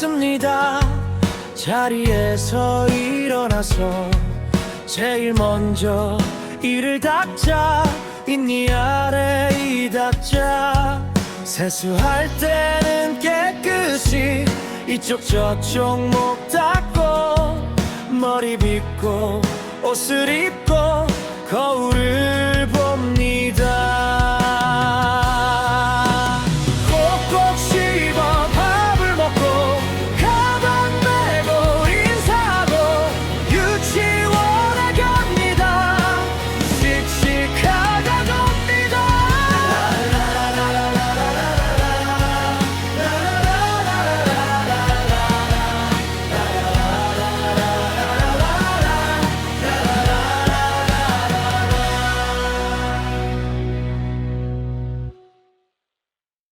없습니다. 자리에서 일어나서 제일 먼저 이를 닦자. 있니 아래 이 닦자. 세수할 때는 깨끗이 이쪽 저쪽 목 닦고 머리 빗고 옷을 입고 거울을 보고